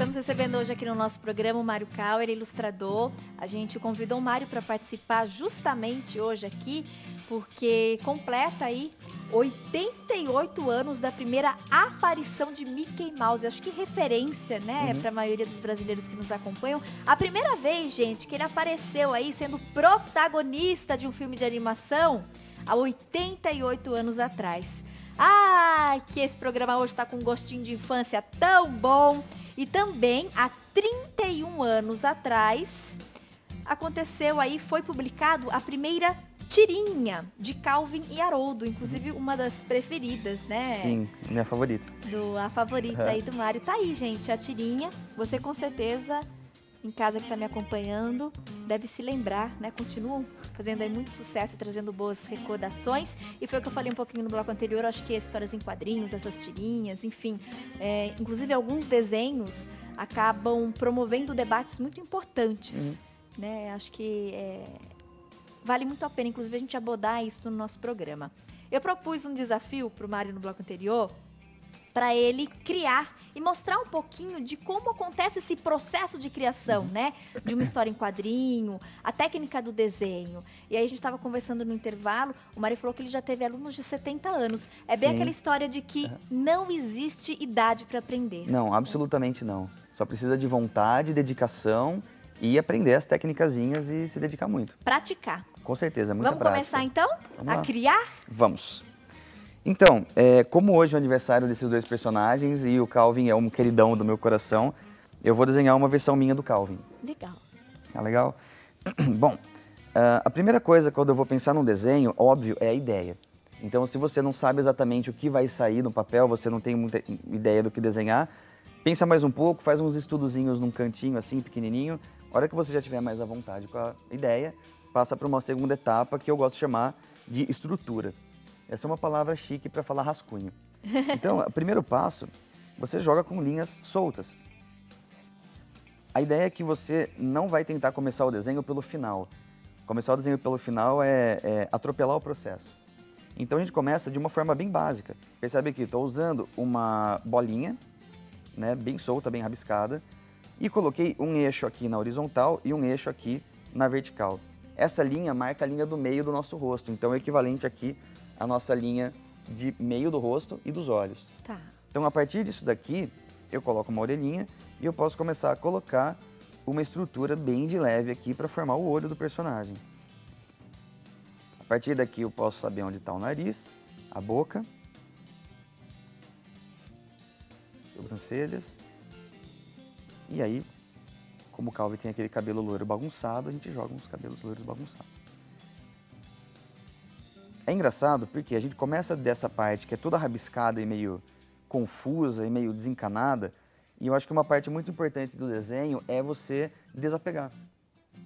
Estamos recebendo hoje aqui no nosso programa o Mário Kauer, ilustrador. A gente convidou o Mário para participar justamente hoje aqui, porque completa aí 88 anos da primeira aparição de Mickey Mouse. Acho que referência, né, para a maioria dos brasileiros que nos acompanham. A primeira vez, gente, que ele apareceu aí sendo protagonista de um filme de animação há 88 anos atrás. Ai, que esse programa hoje está com um gostinho de infância tão bom. E também, há 31 anos atrás, aconteceu aí, foi publicado a primeira tirinha de Calvin e Haroldo, inclusive uma das preferidas, né? Sim, minha favorita. A favorita aí do Mário. Tá aí, gente, a tirinha. Você com certeza, em casa que tá me acompanhando, deve se lembrar, né? Continuam fazendo aí muito sucesso, trazendo boas recordações. E foi o que eu falei um pouquinho no bloco anterior, acho que histórias em quadrinhos, essas tirinhas, enfim. Inclusive, alguns desenhos acabam promovendo debates muito importantes, né? Acho que vale muito a pena, inclusive, a gente abordar isso no nosso programa. Eu propus um desafio para o Mário no bloco anterior, para ele criar e mostrar um pouquinho de como acontece esse processo de criação, né? De uma história em quadrinho, a técnica do desenho. E aí a gente estava conversando no intervalo, o Mário falou que ele já teve alunos de 70 anos. É bem aquela história de que não existe idade para aprender. Não, absolutamente não. Só precisa de vontade, dedicação e aprender as técnicazinhas e se dedicar muito. Praticar. Com certeza, muita prática. Vamos começar então a criar? Vamos. Então, como hoje é o aniversário desses dois personagens e o Calvin é um queridão do meu coração, eu vou desenhar uma versão minha do Calvin. Legal. Tá legal? Bom, a primeira coisa quando eu vou pensar num desenho, óbvio, é a ideia. Então, se você não sabe exatamente o que vai sair no papel, você não tem muita ideia do que desenhar, pensa mais um pouco, faz uns estudozinhos num cantinho assim, pequenininho. A hora que você já tiver mais à vontade com a ideia, passa para uma segunda etapa que eu gosto de chamar de estrutura. Essa é uma palavra chique para falar rascunho. Então, o primeiro passo, você joga com linhas soltas. A ideia é que você não vai tentar começar o desenho pelo final. Começar o desenho pelo final é atropelar o processo. Então, a gente começa de uma forma bem básica. Percebe aqui, estou usando uma bolinha, né, bem solta, bem rabiscada, e coloquei um eixo aqui na horizontal e um eixo aqui na vertical. Essa linha marca a linha do meio do nosso rosto, então é equivalente aqui à nossa linha de meio do rosto e dos olhos. Tá. Então, a partir disso daqui, eu coloco uma orelhinha e eu posso começar a colocar uma estrutura bem de leve aqui para formar o olho do personagem. A partir daqui eu posso saber onde está o nariz, a boca, sobrancelhas. E aí, como o Calvin tem aquele cabelo loiro bagunçado, a gente joga uns cabelos loiros bagunçados. É engraçado porque a gente começa dessa parte que é toda rabiscada e meio confusa e meio desencanada, e eu acho que uma parte muito importante do desenho é você desapegar.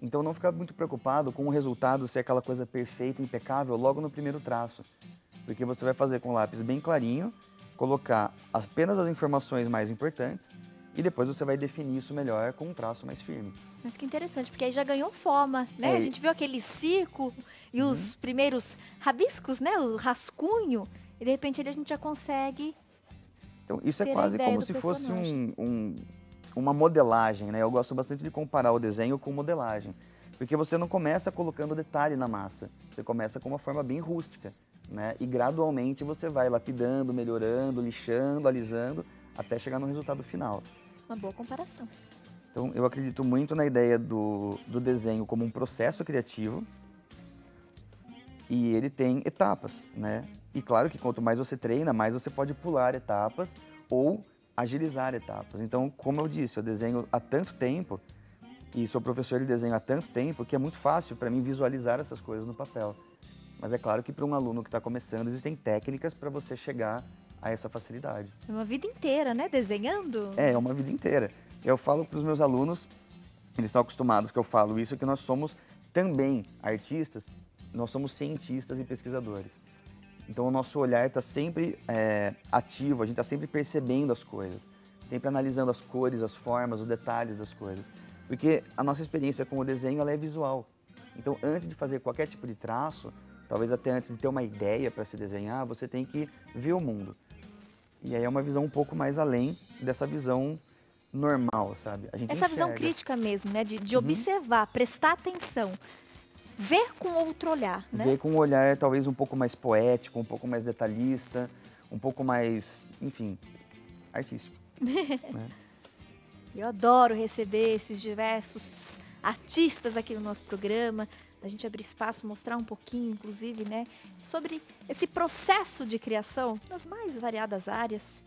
Então não ficar muito preocupado com o resultado ser aquela coisa perfeita, impecável, logo no primeiro traço. Porque você vai fazer com o lápis bem clarinho, colocar apenas as informações mais importantes, e depois você vai definir isso melhor com um traço mais firme. Mas que interessante, porque aí já ganhou forma, né? A gente viu aquele círculo e os primeiros rabiscos, né? O rascunho, e de repente a gente já consegue. Então isso é quase como se fosse uma modelagem, né? Eu gosto bastante de comparar o desenho com modelagem, porque você não começa colocando detalhe na massa, você começa com uma forma bem rústica, né? E gradualmente você vai lapidando, melhorando, lixando, alisando, até chegar no resultado final. Uma boa comparação. Então, eu acredito muito na ideia do desenho como um processo criativo e ele tem etapas, né? E claro que quanto mais você treina, mais você pode pular etapas ou agilizar etapas. Então, como eu disse, eu desenho há tanto tempo e sou professor de desenho há tanto tempo que é muito fácil para mim visualizar essas coisas no papel. Mas é claro que para um aluno que está começando, existem técnicas para você chegar a essa facilidade. É uma vida inteira, né? Desenhando? É uma vida inteira. Eu falo para os meus alunos, eles estão acostumados que eu falo isso, que nós somos também artistas, nós somos cientistas e pesquisadores. Então o nosso olhar está sempre ativo, a gente está sempre percebendo as coisas, sempre analisando as cores, as formas, os detalhes das coisas. Porque a nossa experiência com o desenho ela é visual. Então antes de fazer qualquer tipo de traço, talvez até antes de ter uma ideia para se desenhar, você tem que ver o mundo. E aí é uma visão um pouco mais além dessa visão normal, sabe? A gente Essa visão enxerga. crítica mesmo, né? De observar, prestar atenção, ver com outro olhar, né? Ver com um olhar talvez um pouco mais poético, um pouco mais detalhista, um pouco mais, enfim, artístico. Né? Eu adoro receber esses diversos artistas aqui no nosso programa, a gente abrir espaço, mostrar um pouquinho, inclusive, né, sobre esse processo de criação nas mais variadas áreas.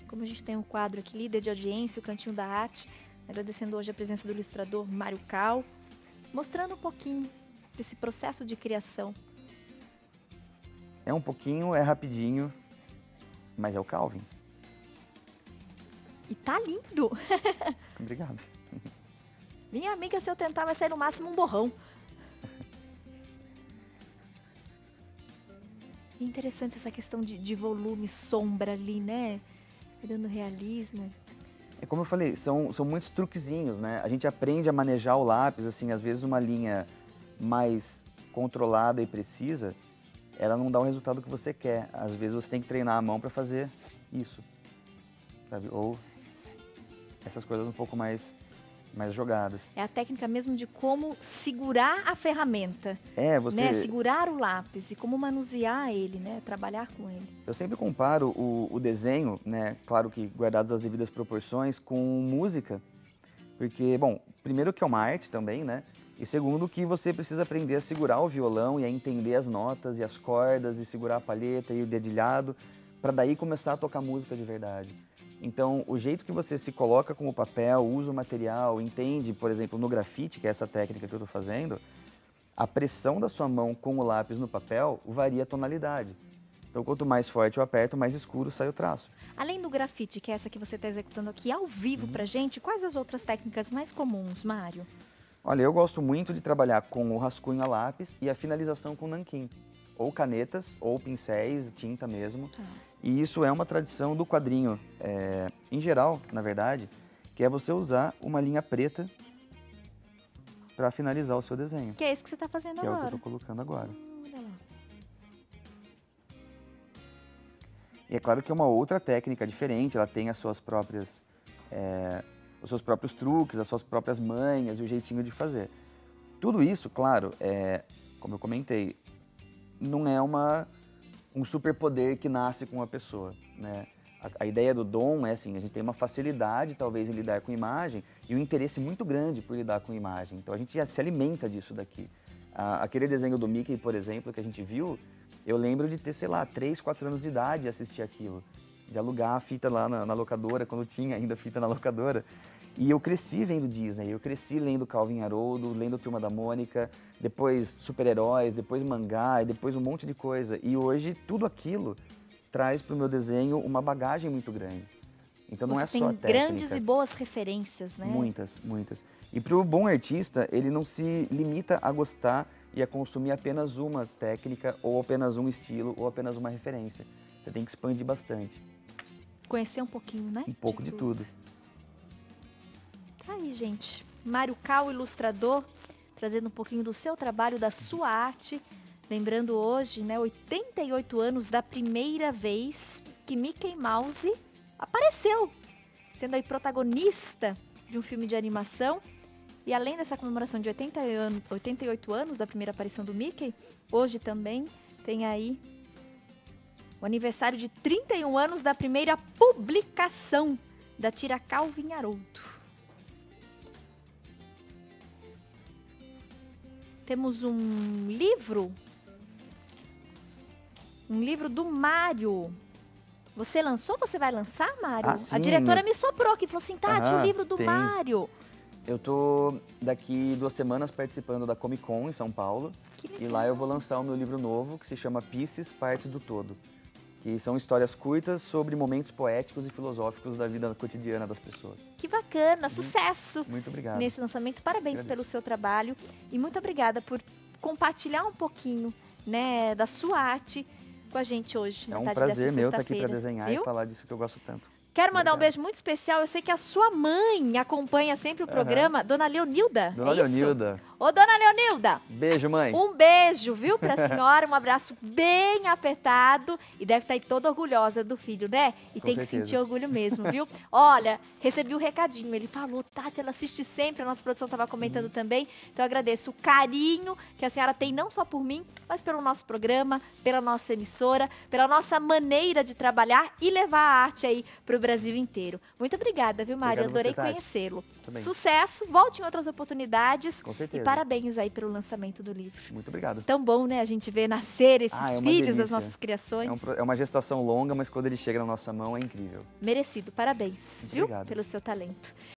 Como a gente tem um quadro aqui, líder de audiência, o Cantinho da Arte, agradecendo hoje a presença do ilustrador Mário Cal, mostrando um pouquinho desse processo de criação. É um pouquinho, é rapidinho, mas é o Calvin. E tá lindo! Obrigado. Minha amiga, se eu tentar, vai sair no máximo um borrão. É interessante essa questão de volume, sombra ali, né? Dando realismo. É como eu falei, são muitos truquezinhos, né? A gente aprende a manejar o lápis, assim, às vezes uma linha mais controlada e precisa, ela não dá o resultado que você quer. Às vezes você tem que treinar a mão para fazer isso, sabe? Ou essas coisas um pouco mais jogadas. É a técnica mesmo de como segurar a ferramenta, Você... né? Segurar o lápis e como manusear ele, né? Trabalhar com ele. Eu sempre comparo o desenho, né? Claro que guardadas as devidas proporções, com música. Porque, bom, primeiro que é uma arte também, né? E segundo que você precisa aprender a segurar o violão e a entender as notas e as cordas e segurar a palheta e o dedilhado para daí começar a tocar música de verdade. Então, o jeito que você se coloca com o papel, usa o material, entende, por exemplo, no grafite, que é essa técnica que eu estou fazendo, a pressão da sua mão com o lápis no papel varia a tonalidade. Então, quanto mais forte eu aperto, mais escuro sai o traço. Além do grafite, que é essa que você está executando aqui ao vivo pra gente, quais as outras técnicas mais comuns, Mário? Olha, eu gosto muito de trabalhar com o rascunho a lápis e a finalização com nanquim. Ou canetas, ou pincéis, tinta mesmo. E isso é uma tradição do quadrinho, em geral, na verdade, que é você usar uma linha preta para finalizar o seu desenho. Que é esse que você está fazendo agora. agora. Que é o que eu estou colocando agora. Olha lá. E é claro que é uma outra técnica diferente, ela tem as suas próprias, os seus próprios truques, as suas próprias manhas e o jeitinho de fazer. Tudo isso, claro, como eu comentei, não é um superpoder que nasce com a pessoa, né? A ideia do dom é assim, a gente tem uma facilidade talvez em lidar com imagem e um interesse muito grande por lidar com imagem. Então a gente já se alimenta disso daqui. Aquele desenho do Mickey, por exemplo, que a gente viu, eu lembro de ter, sei lá, 3, 4 anos de idade e assistir aquilo. De alugar a fita lá na locadora, quando tinha ainda fita na locadora. E eu cresci vendo Disney, eu cresci lendo Calvin e Haroldo, lendo Turma da Mônica, depois super-heróis, depois mangá, e depois um monte de coisa. E hoje tudo aquilo traz para o meu desenho uma bagagem muito grande. Então não é só a técnica. Você tem grandes e boas referências, né? Muitas, muitas. E para o bom artista, ele não se limita a gostar e a consumir apenas uma técnica, ou apenas um estilo, ou apenas uma referência. Você tem que expandir bastante. Conhecer um pouquinho, né? Um pouco de tudo. Tá aí, gente. Mário Cal, ilustrador, trazendo um pouquinho do seu trabalho, da sua arte. Lembrando hoje, né, 88 anos da primeira vez que Mickey Mouse apareceu, sendo aí protagonista de um filme de animação. E além dessa comemoração de 88 anos da primeira aparição do Mickey, hoje também tem aí o aniversário de 31 anos da primeira publicação da tira Calvin e Haroldo. Temos um livro do Mário. Você lançou? Você vai lançar, Mário? Sim, a diretora me soprou aqui, falou assim, Tati, o livro do Mário. Eu tô daqui 2 semanas participando da Comic Con em São Paulo. E lá eu vou lançar o meu livro novo, que se chama Pieces, Partes do Todo. Que são histórias curtas sobre momentos poéticos e filosóficos da vida cotidiana das pessoas. Que bacana, sucesso! Muito obrigado. Nesse lançamento, parabéns pelo seu trabalho e muito obrigada por compartilhar um pouquinho, né, da sua arte com a gente hoje. É um prazer meu estar aqui para desenhar e falar disso que eu gosto tanto. Quero mandar um Obrigado. beijo muito especial. Eu sei que a sua mãe acompanha sempre o programa, Dona Leonilda. Dona é isso? Leonilda. Ô, Dona Leonilda, Beijo, mãe. um beijo, viu, pra senhora, um abraço bem apertado e deve estar aí toda orgulhosa do filho, né? E Com tem que certeza. sentir orgulho mesmo, viu? Olha, recebi um recadinho, ele falou, Tati, ela assiste sempre, a nossa produção estava comentando também, então eu agradeço o carinho que a senhora tem não só por mim, mas pelo nosso programa, pela nossa emissora, pela nossa maneira de trabalhar e levar a arte aí pro Brasil inteiro. Muito obrigada, viu, Mário? Obrigado a você, Adorei Tati. conhecê-lo. Também. Sucesso, volte em outras oportunidades. Com certeza. E parabéns aí pelo lançamento do livro. Muito obrigado. Tão bom, né? A gente ver nascer esses É uma filhos, as delícia. nossas criações. É uma gestação longa, mas quando ele chega na nossa mão é incrível. Merecido. Parabéns, Muito viu? obrigado. Pelo seu talento.